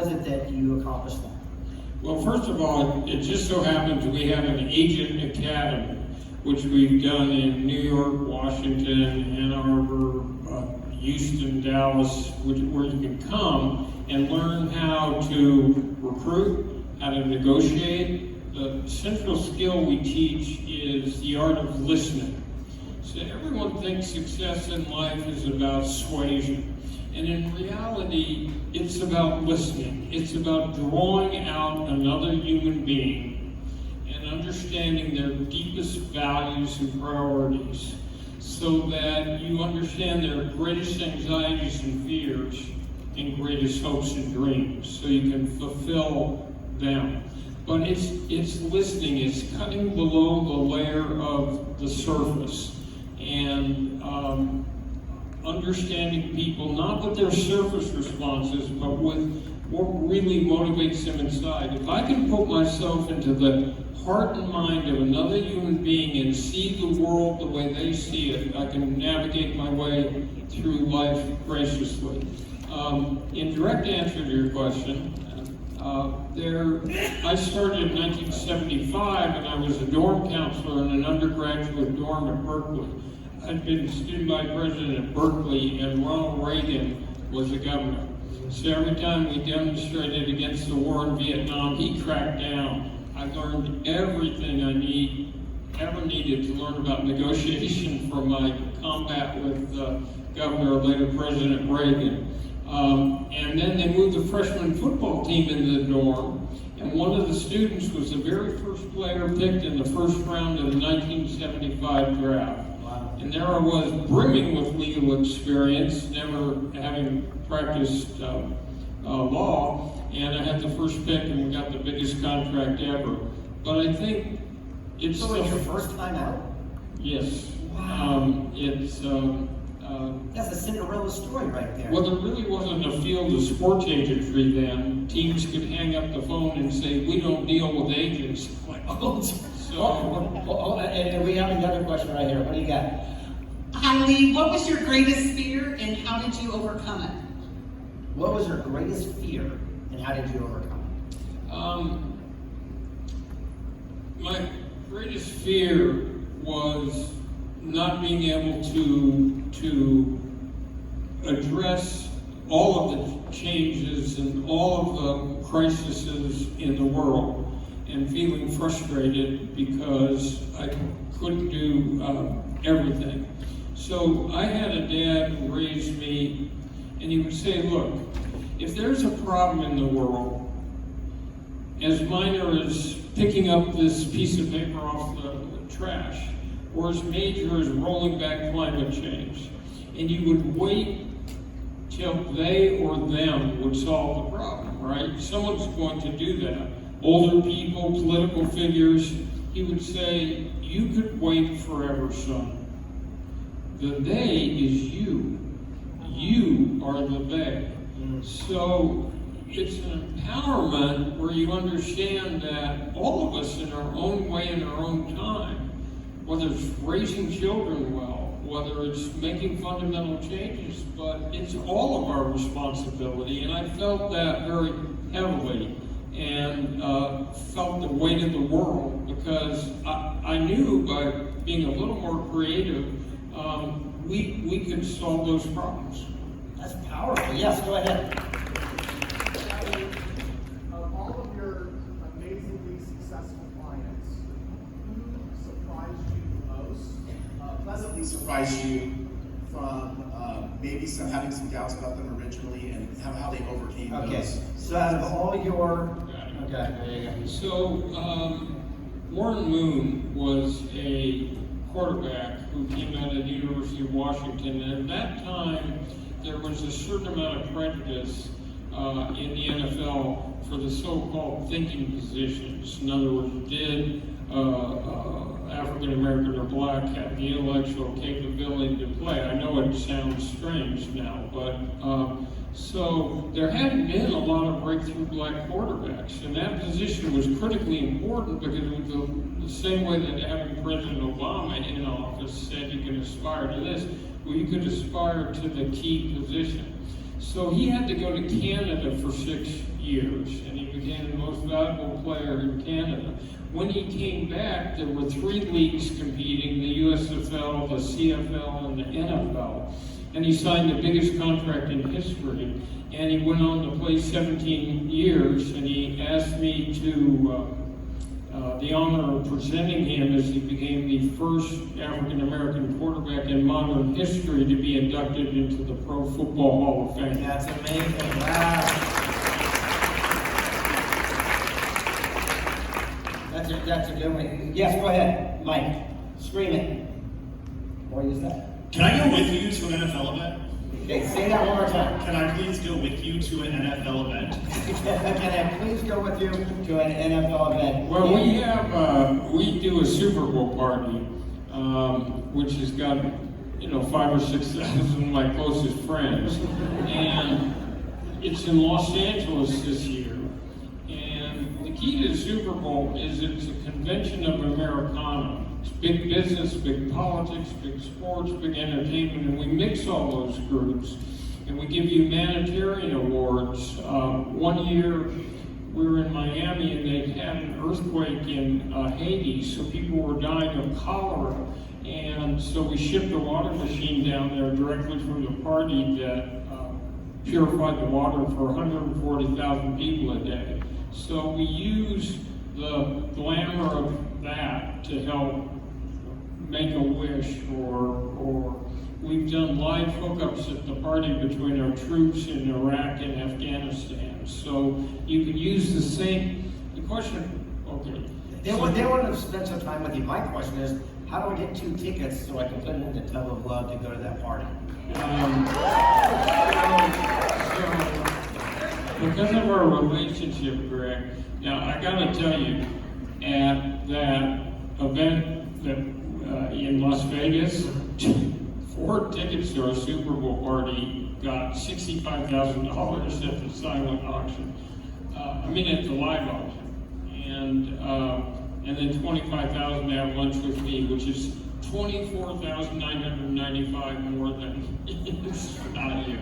was it that you accomplished that? Well, first of all, it just so happens we have an agent academy, which we've done in New York, Washington, Ann Arbor, Houston, Dallas, where you can come and learn how to recruit, how to negotiate. The central skill we teach is the art of listening. So everyone thinks success in life is about suasion. And in reality, it's about listening. It's about drawing out another human being and understanding their deepest values and priorities so that you understand their greatest anxieties and fears and greatest hopes and dreams so you can fulfill them. But it's listening, it's cutting below the layer of the surface and understanding people, not with their surface responses, but with what really motivates them inside. If I can put myself into the heart and mind of another human being and see the world the way they see it, I can navigate my way through life graciously. In direct answer to your question, I started in 1975 and I was a dorm counselor in an undergraduate dorm at Berkeley. I'd been student body president at Berkeley, and Ronald Reagan was the governor. So every time we demonstrated against the war in Vietnam, he cracked down. I learned everything I ever needed to learn about negotiation from my combat with Governor, later President Reagan. And then they moved the freshman football team into the dorm, and one of the students was the very first player picked in the first round of the 1975 draft. And there I was, brimming with legal experience, never having practiced law, and I had the first pick and we got the biggest contract ever. But I think it's... So it was your first time out? Yes. Wow. That's a Cinderella story right there. Well, there really wasn't a field of sports agentry then. Teams could hang up the phone and say, we don't deal with agents. And we have another question right here. What do you got? Hi, Leigh. What was your greatest fear and how did you overcome it? What was your greatest fear and how did you overcome it? My greatest fear was not being able to address all of the changes and all of the crises in the world and feeling frustrated because I couldn't do everything. So I had a dad who raised me, and he would say, look, if there's a problem in the world, as minor as picking up this piece of paper off the trash, or as major as rolling back climate change, and you would wait till they or them would solve the problem, right? Someone's going to do that. Older people, political figures, he would say, you could wait forever, son. The they is you. You are the they. So it's an empowerment where you understand that all of us in our own way, in our own time, whether it's raising children well, whether it's making fundamental changes, but it's all of our responsibility. And I felt that very heavily and felt the weight of the world because I knew by being a little more creative, we could solve those problems. That's powerful. Yes, go ahead. Of all of your amazingly successful clients, who surprised you the most? Pleasantly surprised you from maybe having some doubts about them originally and how they overcame those? So out of all your... Okay, there you go. So Warren Moon was a quarterback who came out of the University of Washington, and at that time there was a certain amount of prejudice in the NFL for the so-called thinking positions. In other words, did African American or black have the intellectual capability to play? I know it sounds strange now, but so there hadn't been a lot of breakthrough black quarterbacks, and that position was critically important because it was the same way that having President Obama in office said you can aspire to this, well, you could aspire to the key position. So he had to go to Canada for 6 years, and he became the most valuable player in Canada. When he came back, there were 3 leagues competing, the USFL, the CFL, and the NFL. And he signed the biggest contract in history. And he went on to play 17 years, and he asked me to, the honor of presenting him as he became the first African-American quarterback in modern history to be inducted into the Pro Football Hall of Fame. That's amazing. Wow. That's a good one. Yes, go ahead, Mike. Scream it. Or use that. Can I go with you to an NFL event? Okay, say that one more time. Can I please go with you to an NFL event? Can I please go with you to an NFL event? Well, we do a Super Bowl party, which has got, 5,000 or 6,000 of my closest friends. And it's in Los Angeles this year. And the key to the Super Bowl is it's a convention of Americana. It's big business, big politics, big sports, big entertainment, and we mix all those groups. And we give you humanitarian awards. One year we were in Miami and they had an earthquake in Haiti, so people were dying of cholera. And so we shipped a water machine down there directly from the party that purified the water for 140,000 people a day. So we use the glamour of that to help make a wish, or we've done live hookups at the party between our troops in Iraq and Afghanistan. So you can use the same, the question, okay. They want to spend some time with you. My question is, how do I get 2 tickets so I can put it in the tub of love to go to that party? So because of our relationship, Greg, now I gotta tell you, at that event that in Las Vegas, 4 tickets to our Super Bowl party got $65,000 at the silent auction. At the live auction, and then $25,000 to have lunch with me, which is $24,995 more than it's not you.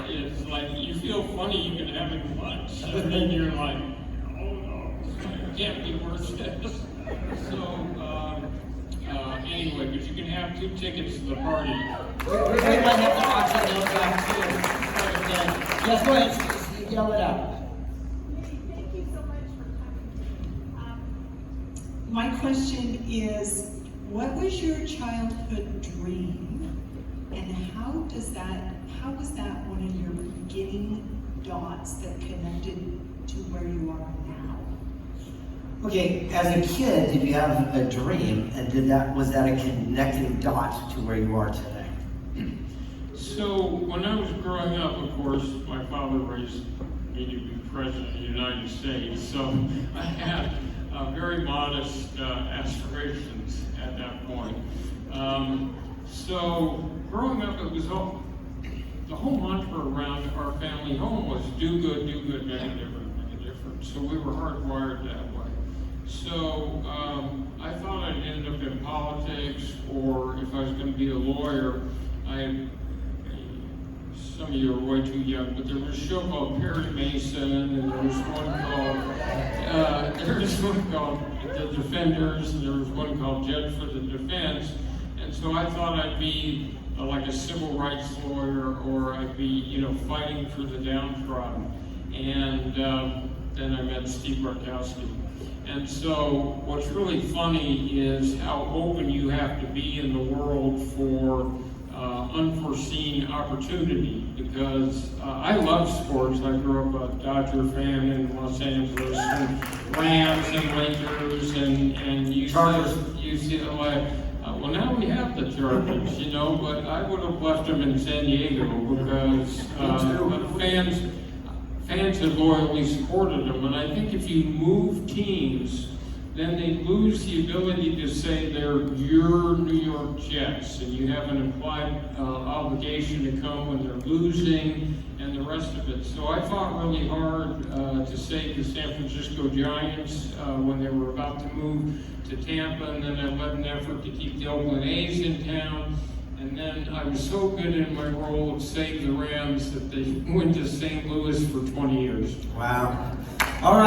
It's like you feel funny even having lunch, and then you're like, oh no, it can't be worth this. So anyway, but you can have 2 tickets to the party. We might have to auction those back too. Yes, go ahead, yell it out. Thank you so much for coming. My question is, what was your childhood dream, and how was that one of your beginning dots that connected to where you are now? Okay, as a kid, did you have a dream, and was that a connecting dot to where you are today? So when I was growing up, of course, my father raised me to be president of the United States, so I had very modest aspirations at that point. So growing up, it was the whole mantra around our family home was do good, make a difference, make a difference. So we were hardwired that way. So I thought I'd end up in politics, or if I was going to be a lawyer, some of you are way too young, but there was a show called Perry Mason, and there was one called The Defenders, and there was one called Judge for the Defense. And so I thought I'd be like a civil rights lawyer, or I'd be, fighting for the downtrodden. And then I met Steve Bartkowski. And so what's really funny is how open you have to be in the world for unforeseen opportunity, because I love sports. I grew up a Dodger fan in Los Angeles, and Rams and Lakers and UCLA. Well, now we have the Chargers, but I would have left them in San Diego because fans had loyally supported them. And I think if you move teams, then they lose the ability to say they're your New York Jets, and you have an implied obligation to come when they're losing and the rest of it. So I fought really hard to save the San Francisco Giants when they were about to move to Tampa, and then I led an effort to keep the Oakland A's in town. And then I was so good in my role of Save the Rams that they went to St. Louis for 20 years. Wow. All right.